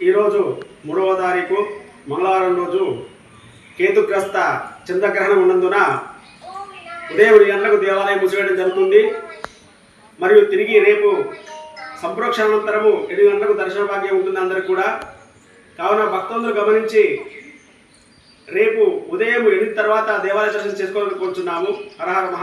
ఈరోజు 3వ తారీఖు మంగళవారం రోజు కేతుగ్రస్త చంద్రగ్రహణం ఉన్నందున ఉదయం 7 గంటలకు దేవాలయం మూసివేయడం జరుగుతుంది. మరియు తిరిగి రేపు సంప్రోక్షణానంతరము 7 గంటలకు దర్శన భాగ్యం ఉంటుంది అందరికి కూడా. కావున భక్తులందరూ గమనించి రేపు ఉదయం 8 తర్వాత దేవాలయ దర్శనం చేసుకోవాలని కోరుచున్నాము. హర హర మహా